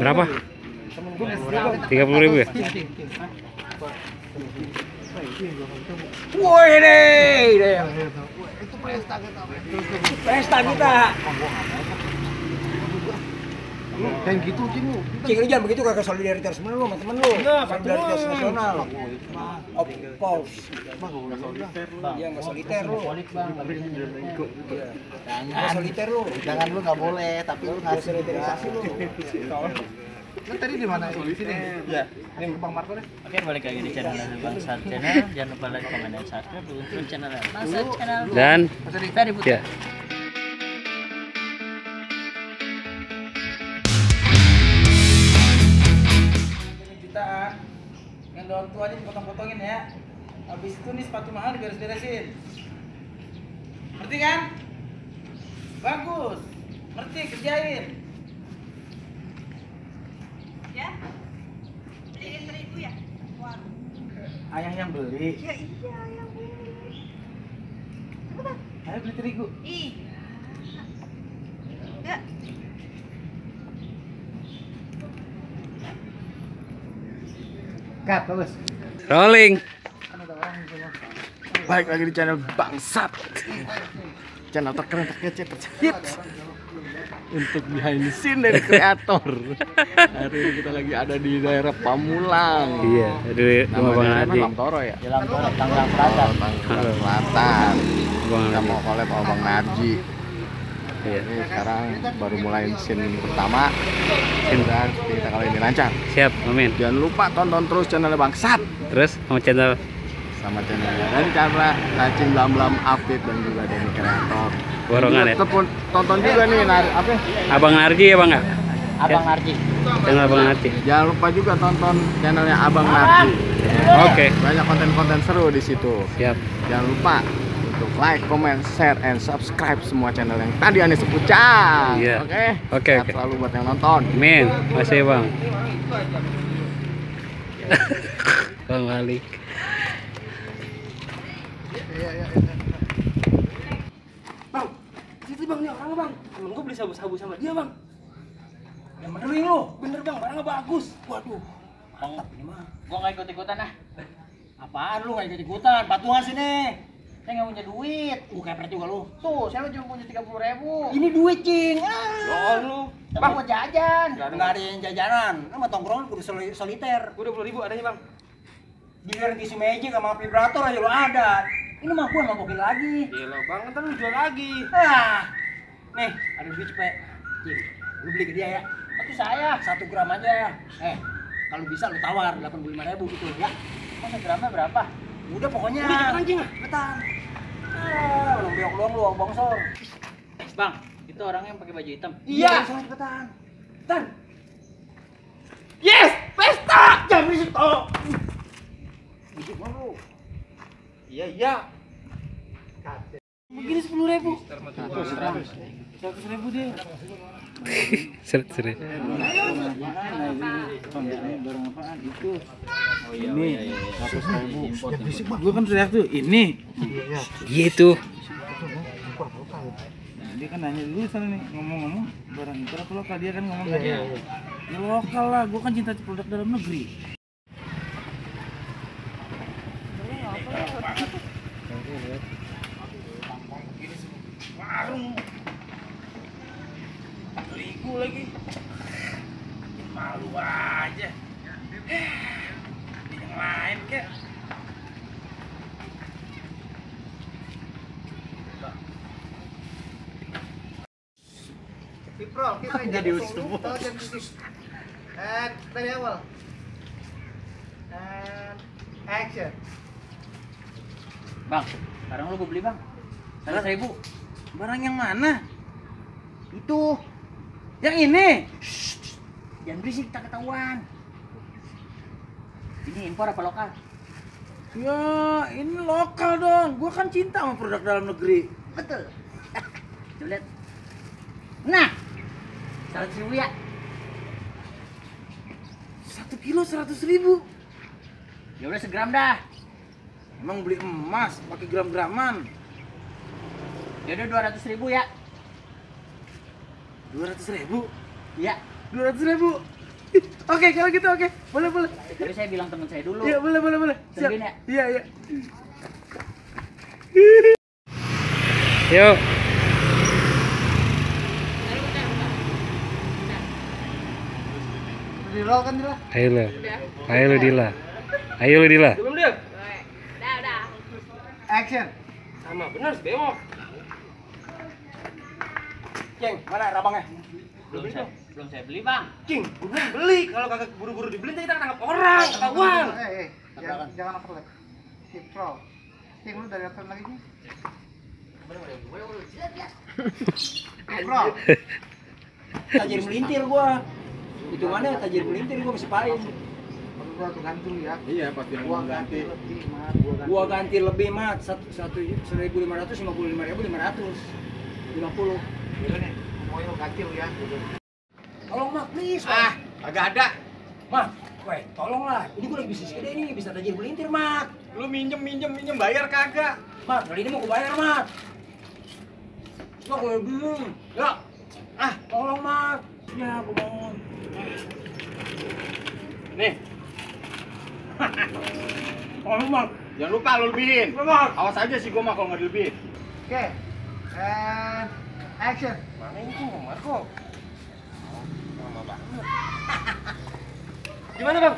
Berapa? 30.000 ya? Woi deh. Itu pesta kita. Kayak gitu Cing lu. Cing lu jangan begitu, kakak solidaritas sama lu, sama temen lu. Solidaritas nasional. Of course. Iya enggak soliter lu. Enggak soliter lu. Jangan lu enggak boleh, tapi lu ngasih Solidarisasi lu. Lu tadi di mana? Di sini. Iya. Ini Bang Marco deh. Oke, balik lagi di channel Bangsat Channel. Jangan lupa like, comment, dan subscribe untuk channel Bangsat Channel. Dan Ferry Putra. ya. Jutaan yang daun tuanya dipotong-potongin ya. Habis itu nih sepatu mahal diberes-beresin. Ngerti kan? Bagus. Ngerti, kerjain. Ya? Beliin terigu ya? Wah. Ayah yang beli. Ya iya yang beli. Apa? Ayah beli terigu. Iya. Enggak. Cut, bagus. Rolling. Baik lagi di channel Bangsat. Channel terkeren, terkece, terhits untuk behind the scene dari kreator. Hari ini kita lagi ada di daerah Pamulang. Iya, di rumah Bang Narji. Toro ya? Jalan Tangerang Selatan. Tangerang Selatan. Bang Kita Narji. mau collab sama Bang Narji. Iya. Ini sekarang baru mulai scene pertama. Dan kita kali ini lancar. Siap, amin. Jangan lupa tonton terus channelnya Bangsat Terus sama channel sama channelnya dari cara Cacing Blam Update dan juga dari kreator. Borongan ya? Tetep tonton juga nih apa? Abang Narji ya Bang? Abang Narji. Channel Abang Narji. Jangan lupa juga tonton channelnya Abang Narji. Oke. Banyak konten-konten seru di situ. Siap. Jangan lupa untuk like, comment, share, and subscribe semua channel yang tadi Anda sebut, Cang. Iya. Oke. Oke, Sehat oke. selalu buat yang nonton. Amin. Makasih Bang. Bang balik. Bang, situ bang, nih orangnya bang. Temen gua beli sabu-sabu sama dia bang. Yang benerin lu, bener bang, barangnya bagus. Waduh, mantap ini mah. Gua nggak ikut-ikutan ah. Apaan lu nggak ikut-ikutan? Patungan sini. Saya nggak punya duit. Kepret juga lu. Tuh, saya cuma punya 30.000. Ini duit cing. Lu. Tapi buat jajan. Nggak ada yang jajanan. Lu sama tongkrongan kudu soliter. Gua 20.000 adanya, Bang. Giliran tisu magic sama vibrator aja lu ada. Ini mah gua mabokin lagi. Gila, Bang. Ntar lu jual lagi. Ah, nih ada duit cepet. Cing, lu beli ke dia ya. Tapi saya 1 gram aja. Kalau bisa lu tawar 85.000 gitu ya. masa gramnya berapa? Udah pokoknya. Udah cepetan, Cing. Cepetan. Belum beok doang lu, bongsor. Bang, itu orang yang pakai baju hitam. Iya, cepetan. Cepetan. Yes! Pesta! Jangan berisik toh. Berisik lu. Iya. Begini 10.000. 100.000 dia. Seret-seret. Barang apaan itu? Oh iya. Ini 100.000. Ya berisik mah. Gua kan teriak tuh, ini. Gitu. Nah, dia kan nanya dulu sana nih, ngomong-ngomong barang impor atau lokal, dia kan ngomong tadi. Ya lokal lah, gua kan cinta produk dalam negeri. Warung terigu lagi, bikin malu aja. Di yang lain kek. Viprol, kita jadi usum. Dari awal. Action. Bang, sekarang lu gua beli bang. 100.000. Barang yang mana? Itu. Yang ini. Jangan berisik, tak ketahuan. Ini impor apa lokal? Ya, ini lokal dong. Gua kan cinta sama produk dalam negeri. Betul. Coba lihat. Nah, 100.000 ya. 1 kilo 100.000. Ya udah segram dah. Emang beli emas pakai gram-graman. Ya udah 200.000 ya. 200.000? Iya. 200.000? Oke, kalau gitu oke. Boleh. Tapi saya bilang teman saya dulu. Iya, boleh. Siap. Tungguin ya? Iya. Yuk. Di roll kan Dila? Ayo lo. Ayo lo Dila. Belum dia? Udah. Action. Sama benar si Bemo. Ceng, mana rabangnya? Belum saya beli, Bang. King, belum beli. Kalau kagak buru-buru dibeli kita tangkap orang, ketahuan. Jangan over. Keep roll. King lu dari atas lagi nih. Roll. Tajir melintir gua. Itu mana tajir melintir gua masih paling. Gua tuh ganti dulu ya. Iya, pasti Gua ganti lebih, Mat. Gua ganti lebih, Mat. 1.500, 55.500. 50. Iya nih. Mau lu ganti lu ya. Tolong, Mat, please. Agak ada. Mat, weh, tolonglah. Ini gua lagi bisnis gede nih, bisa tajir melintir, Mat. Lu minjem bayar kagak? Mat, kali ini mau gua bayar, Mat. Gua lebih. Ya. Tolong, Mat. Ya, gua mohon. Nih, Tolong, Mat. jangan lupa lu lebihin. Mat. Awas aja sih gua mah kalau nggak dilebihin. Oke. And action. Mana ini tuh, Marco? Lama banget. Gimana, Bang?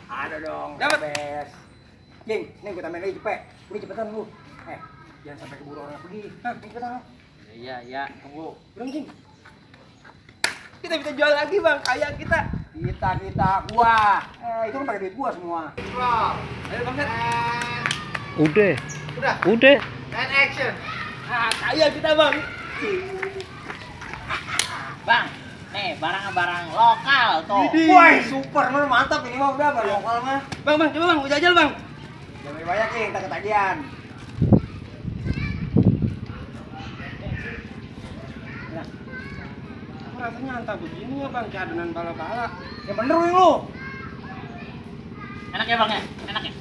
Ada dong. Dapat. Bes. Cing, nih gua tambahin lagi cepet. Ini cepetan lu. Jangan sampai keburu orang pergi. Cepetan. Iya, tunggu. Belum, Cing. Kita bisa jual lagi, Bang. Kaya kita. Kita gua. Itu kan pakai duit gua semua. Roll. Ayo, Bang. Udah. Udah. And action. Kaya kita, Bang. Bang, nih barang lokal tuh. Widih. Woi, super, mantap ini mah udah barang lokal mah. Bang, coba Bang, gua jajal, Bang. Jangan banyak nih, tak ketagihan. Aku rasanya antah begini ya, Bang, kayak adonan bala-bala. Yang bener lu. Enak ya, Bang ya? Enak ya?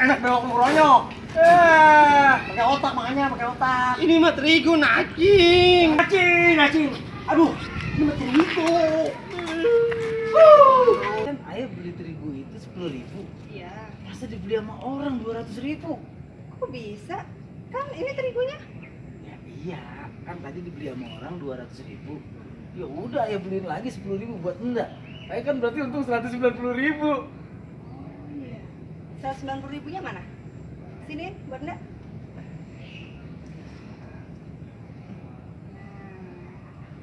Enak bewok ngeronyok. Pakai otak makanya, pakai otak. Ini mah terigu nacing. Nacing. Aduh, ini mah terigu. Kan ayah beli terigu itu 10.000. Iya. Masa dibeli sama orang 200.000? Kok bisa? Kan ini terigunya. Ya iya, kan tadi dibeli sama orang 200.000. Ya udah ayah beliin lagi 10.000 buat enggak. Ayah kan berarti untung 190.000. Iya. 190.000-nya mana? Sini, buat enggak?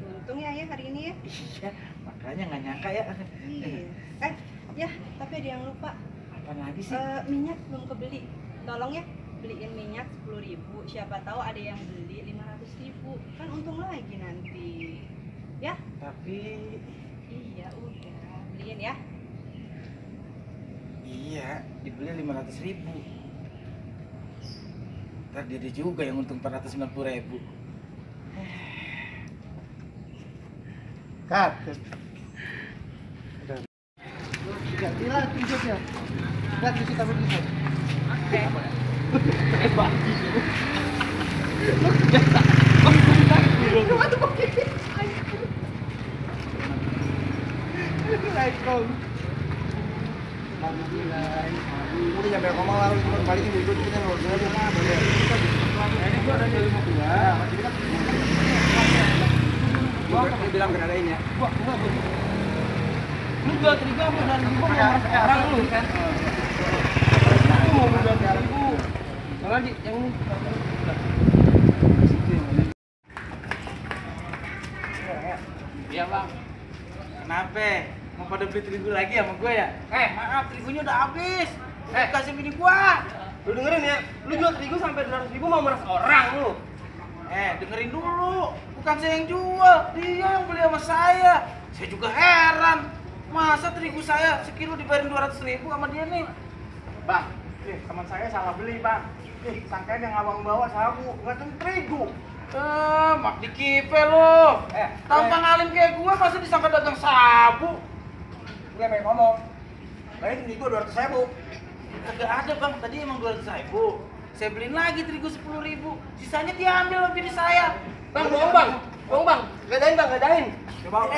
Untung ya ayah hari ini ya. Iya, makanya nggak nyangka ya. Iya. Ya, tapi ada yang lupa. Apa lagi sih? Minyak belum kebeli. Tolong ya, beliin minyak 10.000. Siapa tahu ada yang beli 500.000. Kan untung lagi nanti. Ya? Tapi Iya, udah. Beliin ya. iya, dibeli 500.000. Ntar dia juga yang untung 490.000. Cut. Gantilah tunjuknya. Udah di situ tulis. Udah nyampe ngomong lalu cuma balikin dulu kita ngobrol aja mah boleh. Ini gua ada 52. Gua kan bilang kena adain ya. Lu jual terigu apa dan gua mau orang lu kan. Lu mau jual terigu. Yang lagi yang ini. Iya bang. Kenapa? Mau pada beli terigu lagi sama gue ya? Maaf, terigunya udah habis. Kasih bini gua. Lu dengerin ya, lu jual terigu sampai 200.000 mau meres orang lu. Dengerin dulu. Bukan saya yang jual, dia yang beli sama saya. Saya juga heran. Masa terigu saya sekilo dibayarin 200.000 sama dia nih? Bang, teman saya salah beli, Bang. Sangkain yang abang bawa sabu, bukan terigu. Mak dikipe lo. Tampang alim kayak gua masih disangka dagang sabu. Gue pengen ngomong. Balikin duit gua 200.000. Kagak ada bang, tadi emang 200.000. Saya beliin lagi terigu 10.000. Sisanya dia ambil lebih di saya. Bang, bohong bang. Bang, gadain bang, gadain. Coba.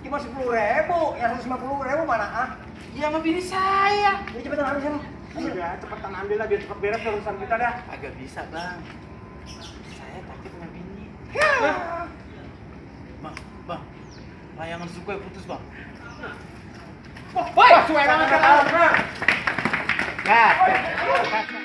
Cuma 10.000, yang 150.000 mana ah? Iya sama bini saya. Ini cepetan ambil sana. Udah, cepetan ambil lah biar cepet beres urusan kita dah. Agak bisa bang. Saya takut sama bini. Bang, layangan suku putus bang. Woi, suara banget. Gas.